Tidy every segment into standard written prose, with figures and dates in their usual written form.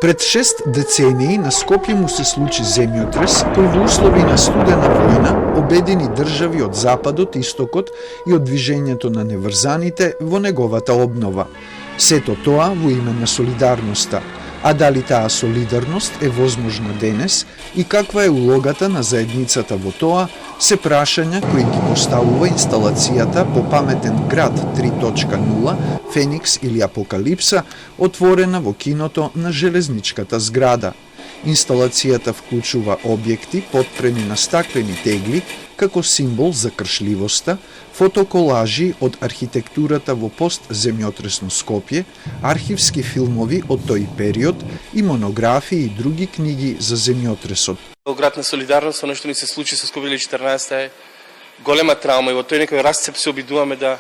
Пред 6 децении на Скопје му се случи земјотрес кој во услови на студена војна обедини држави од западот, истокот и од движењето на неврзаните во неговата обнова. Сето тоа во име на солидарноста. А дали таа солидарност е возможна денес и каква е улогата на заедницата во тоа, се прашања кои ги поставува инсталацијата по паметен град 3.0, Феникс или Апокалипса, отворена во киното на железничката зграда. Инсталацијата вклучува објекти потпрени на стаклени тегли како символ за кршливоста, фотоколажи од архитектурата во постземјотресно Скопје, архивски филмови од тој период и монографии и други книги за земјотресот. Град на солидарност, оно што ни се случи со Скопје 2014 е голема траума и во тој некој расцеп се обидуваме да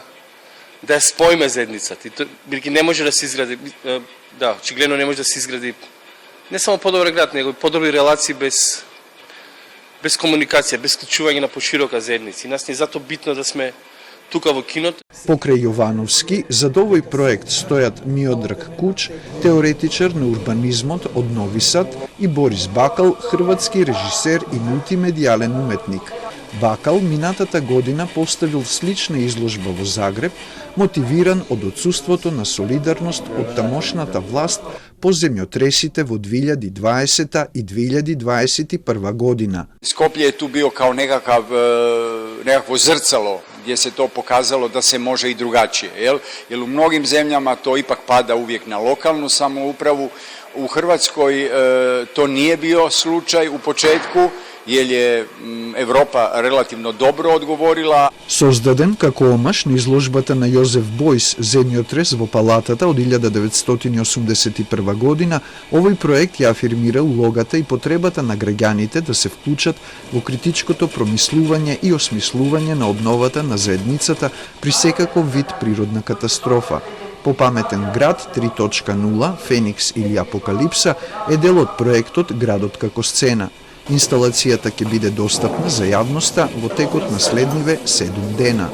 ја споиме заедницата. И бидејќи не може да се изгради, очигледно не може да се изгради не само подобар град, него и подобри релации без комуникација, без вклучување на поширока заедница. И нас не е затоа битно да сме тука во киното. Покрај Јовановски, за овој проект стојат Миодраг Куч, теоретичар на урбанизмот од Нови Сад, и Борис Бакал, хрватски режисер и мултимедијален уметник. Бакал минатата година поставил слична изложба во Загреб, мотивиран од отсуството на солидарност од тамошната власт по земјотресите во 2020 и 2021 година. Скопје е ту био као некакво зрцало, gdje se to pokazalo da se može i drugačije. Jer u mnogim zemljama to ipak pada uvijek na lokalnu samoupravu. U Hrvatskoj to nije bio slučaj u početku, jer je Evropa relativno dobro odgovorila. Создаден како омаш на изложбата на Јозеф Бојс земјотрес во Палатата од 1981 година, овој проект ја афирмира улогата и потребата на граѓаните да се вклучат во критичкото промислување и осмислување на обновата на заедницата при секаков вид природна катастрофа. По паметен град 3.0, Феникс или Апокалипса е дел од проектот Градот како сцена. Инсталацијата ќе биде достапна за јавноста во текот на следниве 7 дена.